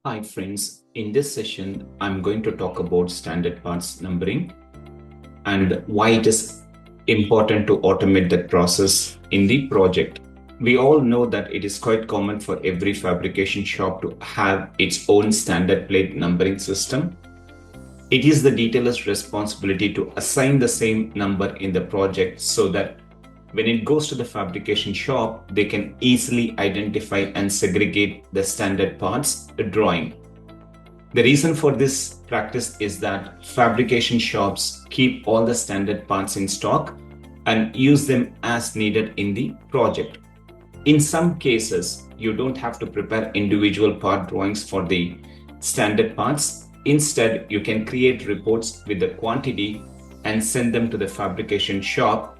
Hi friends, in this session, I'm going to talk about standard parts numbering and why it is important to automate that process in the project. We all know that it is quite common for every fabrication shop to have its own standard plate numbering system. It is the detailer's responsibility to assign the same number in the project so that when it goes to the fabrication shop, they can easily identify and segregate the standard parts drawing. The reason for this practice is that fabrication shops keep all the standard parts in stock and use them as needed in the project. In some cases, you don't have to prepare individual part drawings for the standard parts. Instead, you can create reports with the quantity and send them to the fabrication shop,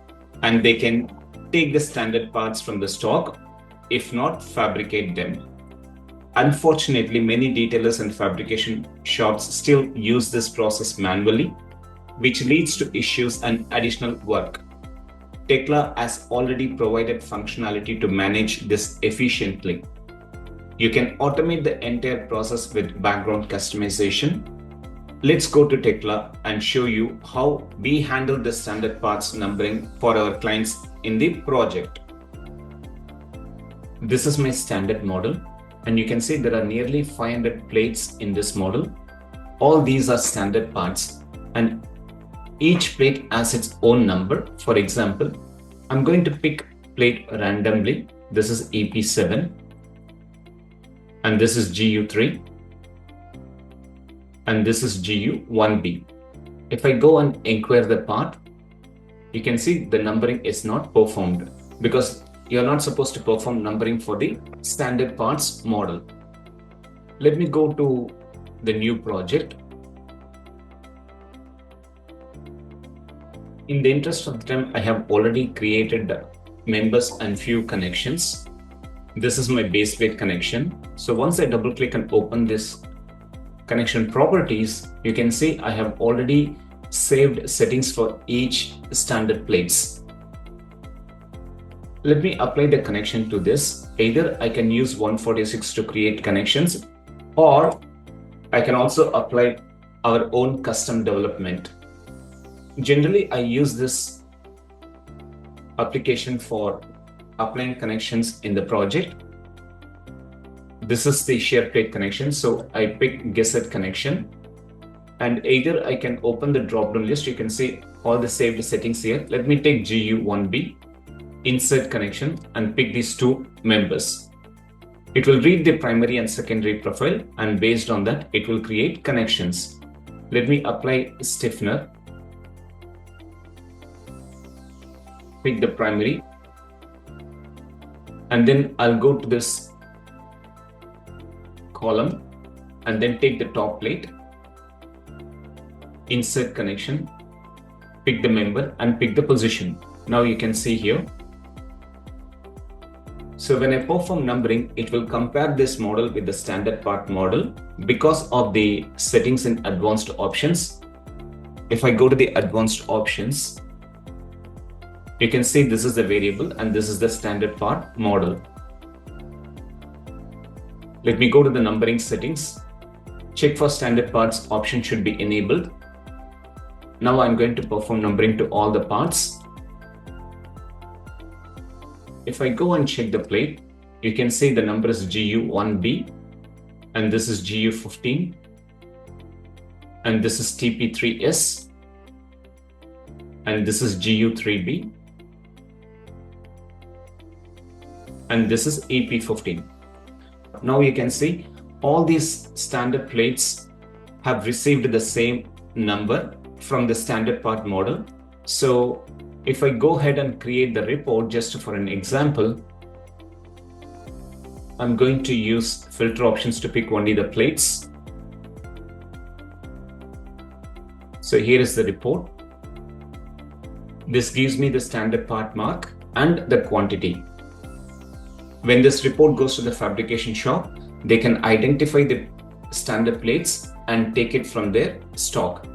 and they can take the standard parts from the stock, if not fabricate them. Unfortunately, many detailers and fabrication shops still use this process manually, which leads to issues and additional work. Tekla has already provided functionality to manage this efficiently. You can automate the entire process with background customization. Let's go to Tekla and show you how we handle the standard parts numbering for our clients in the project. This is my standard model, and you can see there are nearly 500 plates in this model. All these are standard parts, and each plate has its own number. For example, I'm going to pick plate randomly. This is EP7, and this is GU3, and this is GU1B. If I go and inquire the part, you can see the numbering is not performed because you're not supposed to perform numbering for the standard parts model. Let me go to the new project. In the interest of time, I have already created members and few connections. This is my base plate connection. So once I double click and open this connection properties, you can see I have already saved settings for each standard plates. Let me apply the connection to this. Either I can use 146 to create connections, or I can also apply our own custom development. Generally, I use this application for applying connections in the project. This is the share plate connection. So I pick guessed connection, and either I can open the drop-down list. You can see all the saved settings here. Let me take GU1B, insert connection, and pick these two members. It will read the primary and secondary profile, and based on that, it will create connections. Let me apply stiffener. Pick the primary, and then I'll go to this column and then take the top plate, insert connection, pick the member, and pick the position. Now you can see here. So when I perform numbering, it will compare this model with the standard part model because of the settings in advanced options. If I go to the advanced options, you can see this is the variable and this is the standard part model. Let me go to the numbering settings. Check for standard parts option should be enabled. Now I'm going to perform numbering to all the parts. If I go and check the plate, you can see the number is GU1B, and this is GU15, and this is TP3S, and this is GU3B, and this is EP15. Now you can see all these standard plates have received the same number from the standard part model. So if I go ahead and create the report just for an example, I'm going to use filter options to pick only the plates. So here is the report. This gives me the standard part mark and the quantity. When this report goes to the fabrication shop, they can identify the standard plates and take it from their stock.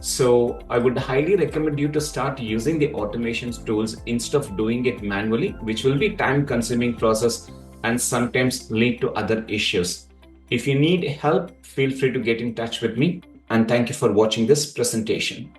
So I would highly recommend you to start using the automation tools instead of doing it manually, which will be time consuming process and sometimes lead to other issues. If you need help, feel free to get in touch with me. And thank you for watching this presentation.